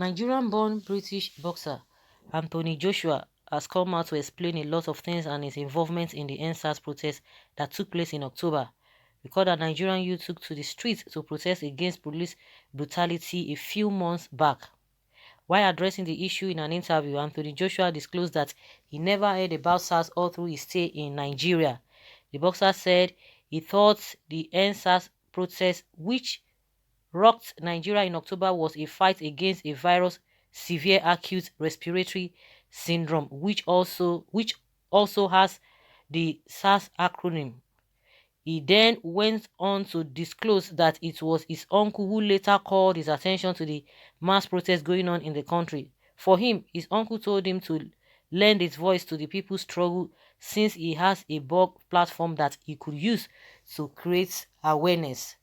Nigerian-born British boxer Anthony Joshua has come out to explain a lot of things and his involvement in the EndSARS protest that took place in October. Recall that Nigerian youth took to the streets to protest against police brutality a few months back. While addressing the issue in an interview, Anthony Joshua disclosed that he never heard about SARS all through his stay in Nigeria. The boxer said he thought the EndSARS protest, which rocked Nigeria in October, was a fight against a virus, severe acute respiratory syndrome, which also has the SARS acronym. He then went on to disclose that it was his uncle who later called his attention to the mass protests going on in the country. For him, his uncle told him to lend his voice to the people's struggle since he has a broad platform that he could use to create awareness.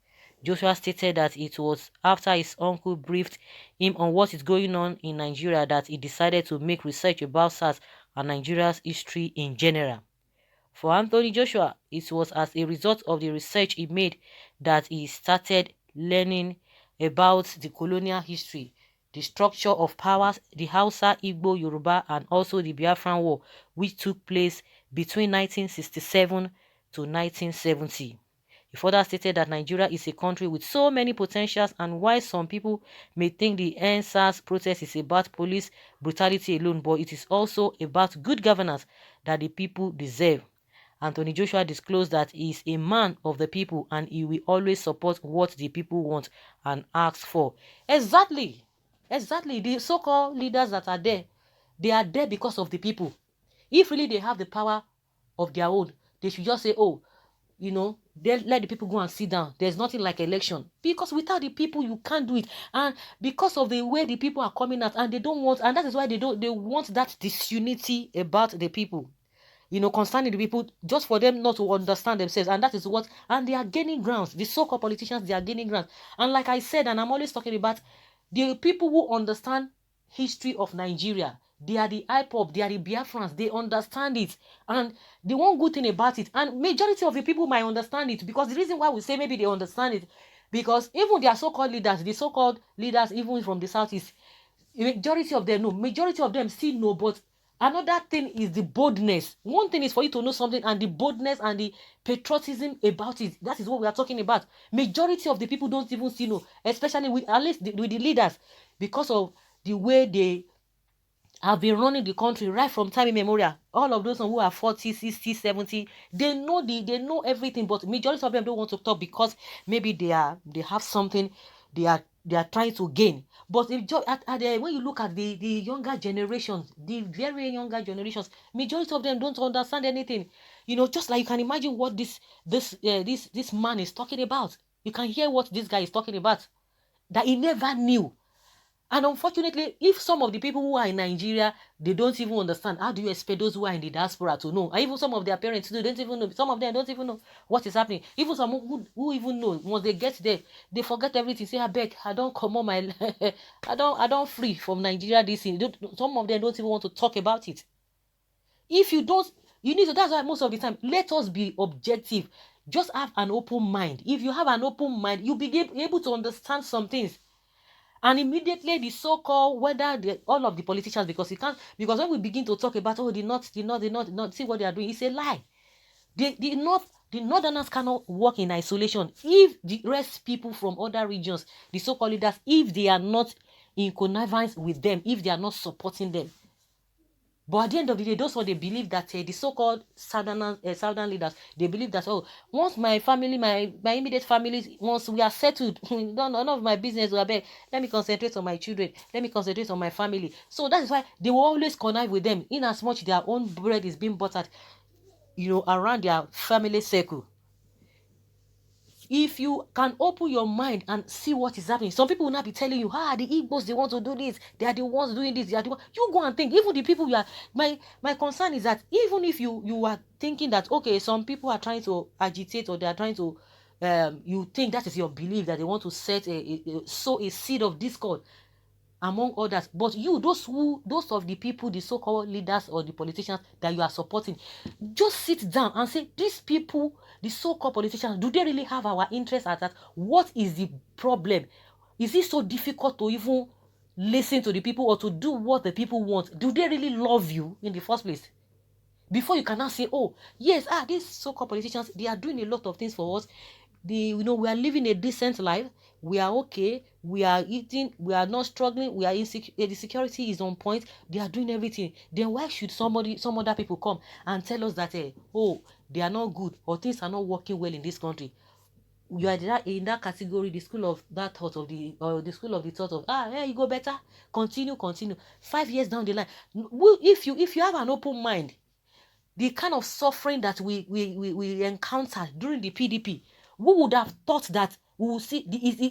Joshua stated that it was after his uncle briefed him on what is going on in Nigeria that he decided to make research about SARS and Nigeria's history in general. For Anthony Joshua, it was as a result of the research he made that he started learning about the colonial history, the structure of powers, the Hausa, Igbo, Yoruba, and also the Biafran War, which took place between 1967 to 1970. He further stated that Nigeria is a country with so many potentials, and while some people may think the EndSARS protest is about police brutality alone, but it is also about good governance that the people deserve. Anthony Joshua disclosed that he is a man of the people and he will always support what the people want and ask for. Exactly. The so-called leaders that are there, they are there because of the people. If really they have the power of their own, they should just say, oh, let the people go and sit down. There's nothing like election. Because without the people, you can't do it. And because of the way the people are coming out, and they don't want, and that is why they want that disunity about the people. Concerning the people, just for them not to understand themselves. And that is what, and they are gaining grounds. The so-called politicians, they are gaining grounds. And like I said, and I'm always talking about, the people who understand history of Nigeria, they are the IPOP, they are the Biafrans, they understand it. And the one good thing about it, and majority of the people might understand it, because the reason why we say maybe they understand it, because even their so-called leaders, the so-called leaders, even from the Southeast, majority of them know, majority of them still know, but another thing is the boldness. One thing is for you to know something, and the boldness and the patriotism about it. That is what we are talking about. Majority of the people don't even see know, especially with at least with the leaders, because of the way they have been running the country right from time immemorial. All of those who are 40, 60, 70, they know everything, but majority of them don't want to talk because maybe they have something they are trying to gain. But when you look at the younger generations, the very younger generations, majority of them don't understand anything. Just like you can imagine what this man is talking about. You can hear what this guy is talking about, that he never knew. And unfortunately, if some of the people who are in Nigeria, they don't even understand, how do you expect those who are in the diaspora to know? And even some of their parents don't even know. Some of them don't even know what is happening. Even some who even know, once they get there, they forget everything. Say, I beg, I don't come on my, I don't free from Nigeria. Some of them don't even want to talk about it. If you don't, you need to. That's why most of the time, let us be objective. Just have an open mind. If you have an open mind, you'll be able to understand some things. And immediately the so-called, all of the politicians, because when we begin to talk about, the North, see what they are doing, it's a lie. The Northerners cannot work in isolation. If the rest people from other regions, the so-called leaders, if they are not in connivance with them, if they are not supporting them. But at the end of the day, those who they believe that the so-called southern leaders, they believe that, once my family, my immediate family, once we are settled, none of my business will be. Let me concentrate on my children. Let me concentrate on my family. So that is why they will always connive with them, in as much their own bread is being buttered, around their family circle. If you can open your mind and see what is happening, some people will not be telling you, the Igbos, they want to do this, they are the ones doing this, you go and think. Even the people you are, my concern is that even if you are thinking that, okay, some people are trying to agitate, or they are trying to, you think that is your belief, that they want to sow a seed of discord among others. But those of the people, the so-called leaders or the politicians that you are supporting, just sit down and say, these people, the so-called politicians, do they really have our interest at that? What is the problem? Is it so difficult to even listen to the people or to do what the people want, do they really love you in the first place? Before you can now say, oh, yes, these so-called politicians, they are doing a lot of things for us. We are living a decent life. We are okay. We are eating. We are not struggling. We are insecure. The security is on point. They are doing everything. Then why should some other people come and tell us that, oh, they are not good or things are not working well in this country? You are in that category, the school of that thought of the school of the thought of, you go better. Continue. 5 years down the line, if you have an open mind, the kind of suffering that we encountered during the PDP, who would have thought that we will see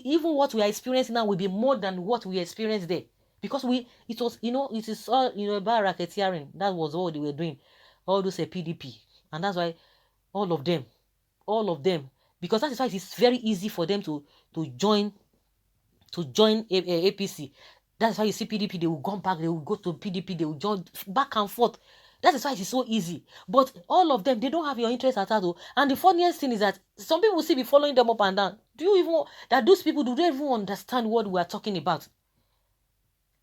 even what we are experiencing now will be more than what we experienced there? Because it is all about racketeering. That was all they were doing, all those PDP, and that's why all of them, because that is why it is very easy for them to join APC. That's why you see PDP, they will come back, they will go to PDP, they will join back and forth. That is why it is so easy. But all of them, they don't have your interest at all. And the funniest thing is that some people will still be following them up and down. Those people, do they even understand what we are talking about?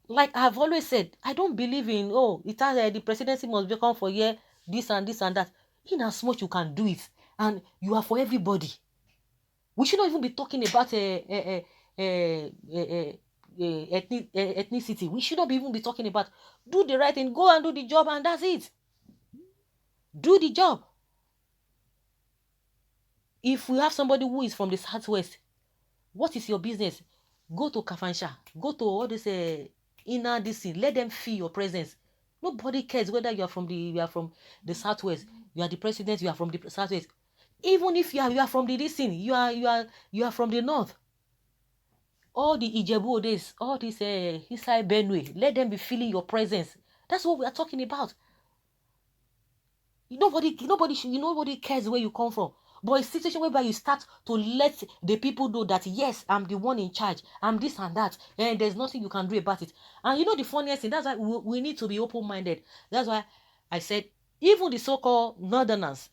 Like I've always said, I don't believe in, the presidency must become for year, this and that. In as much you can do it, and you are for everybody. We should not even be talking about ethnicity. We should not even be talking about, do the right thing, go and do the job, and that's it. Do the job. If we have somebody who is from the southwest, what is your business? Go to Kafansha, go to all this inner DC, let them feel your presence. Nobody cares whether you are from the southwest, you are the president, you are from the southwest. Even if you are from the DC, you are from the north. All the Ijebu days, all this Hisai Benue, let them be feeling your presence. That's what we are talking about. Nobody cares where you come from. But a situation whereby you start to let the people know that, yes, I'm the one in charge, I'm this and that, and there's nothing you can do about it. And the funniest thing, that's why we need to be open-minded. That's why I said, even the so-called northerners,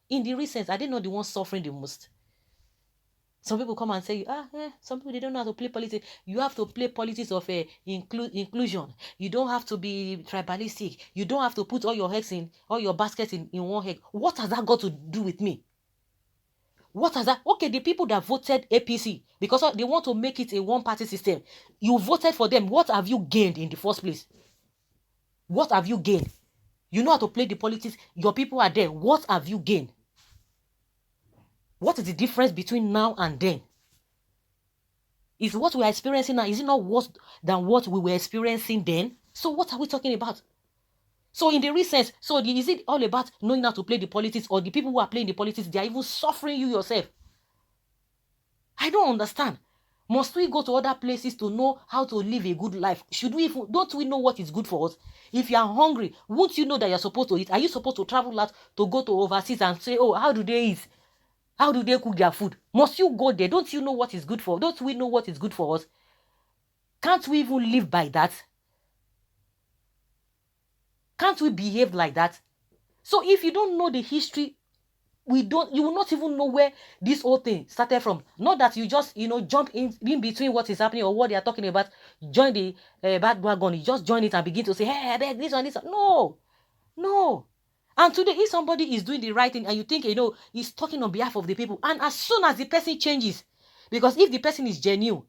in the recent, I didn't know the ones suffering the most. Some people come and say, some people, they don't know how to play politics. You have to play politics of inclusion. You don't have to be tribalistic. You don't have to put all your baskets in one egg. What has that got to do with me? What has that? Okay, the people that voted APC, because they want to make it a one-party system. You voted for them. What have you gained in the first place? What have you gained? You know how to play the politics. Your people are there. What have you gained? What is the difference between now and then? Is what we are experiencing now, is it not worse than what we were experiencing then? So what are we talking about? So in the recent, is it all about knowing how to play the politics, or the people who are playing the politics, they are even suffering you yourself? I don't understand. Must we go to other places to know how to live a good life? Don't we know what is good for us? If you are hungry, won't you know that you're supposed to eat? Are you supposed to travel out to go to overseas and say, oh, how do they eat? How do they cook their food? Must you go there? Don't you know what is good for us? Don't we know what is good for us? Can't we even live by that? Can't we behave like that? So if you don't know the history, you will not even know where this whole thing started from. Not that you just, jump in between what is happening or what they are talking about, join the bandwagon, you just join it and begin to say, hey, I beg this one, this one. No. And today, if somebody is doing the right thing and you think, he's talking on behalf of the people, and as soon as the person changes, because if the person is genuine,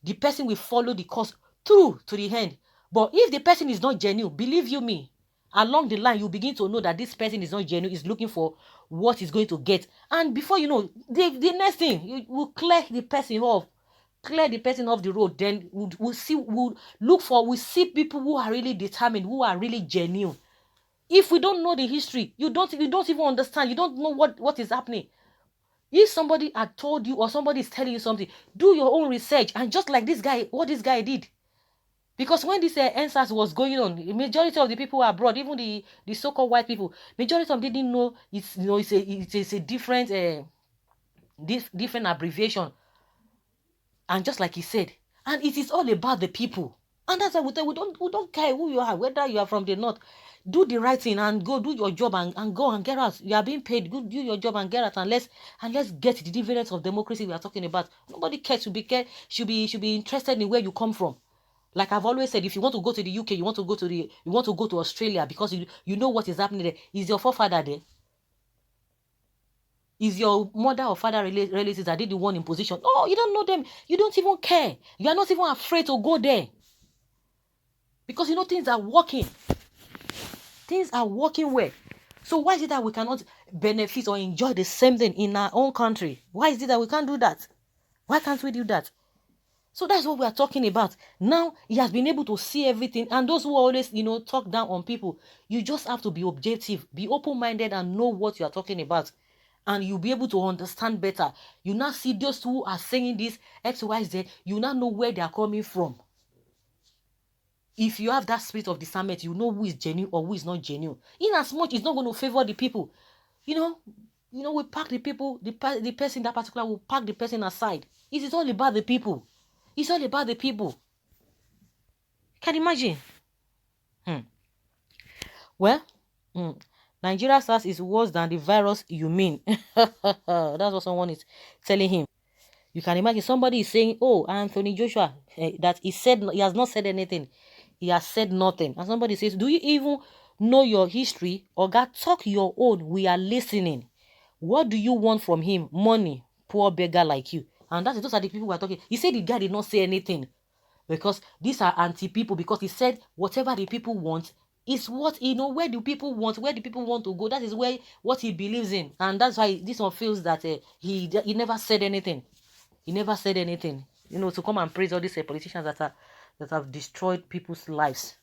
the person will follow the course through to the end. But if the person is not genuine, believe you me, along the line, you begin to know that this person is not genuine, is looking for what he's going to get. And before you know, the next thing, you will clear the person off the road. Then we'll see people who are really determined, who are really genuine. If we don't know the history, you don't even understand. You don't know what is happening. If somebody had told you, or somebody is telling you something, do your own research. And just like what this guy did. Because when this NSAS was going on, the majority of the people were abroad, even the so-called white people, majority of them didn't know it's a different different abbreviation. And just like he said, and it is all about the people. And that's why we tell we don't care who you are, whether you are from the north. Do the right thing and go do your job and go and get out. You are being paid. Go do your job and get out, and let's get the dividends of democracy we are talking about. Nobody cares should be interested in where you come from. Like I've always said, if you want to go to the UK, you want to go to Australia because you know what is happening there. Is your forefather there? Is your mother or father relatives that did the one in position? Oh, you don't know them. You don't even care. You are not even afraid to go there. Because you know things are working. Things are working well. So why is it that we cannot benefit or enjoy the same thing in our own country? Why is it that we can't do that? Why can't we do that? So that's what we are talking about. Now he has been able to see everything. And those who always, talk down on people, you just have to be objective, be open-minded and know what you are talking about. And you'll be able to understand better. You now see those who are saying this, X, Y, Z, you now know where they are coming from. If you have that spirit of discernment, you know who is genuine or who is not genuine. In as much, it's not going to favor the people. We pack the people, the person that particular will pack the person aside. It is all about the people. It's all about the people. Can you imagine? Well, Nigeria SARS is worse than the virus you mean. That's what someone is telling him. You can imagine somebody is saying, oh, Anthony Joshua, that he has not said anything. He has said nothing. And somebody says, do you even know your history? Or God, talk your own. We are listening. What do you want from him? Money. Poor beggar like you. And those are the people who are talking. He said the guy did not say anything. Because these are anti-people. Because he said whatever the people want is what, where do people want? Where do people want to go? That is what he believes in. And that's why this one feels that he never said anything. He never said anything. To come and praise all these politicians that have destroyed people's lives.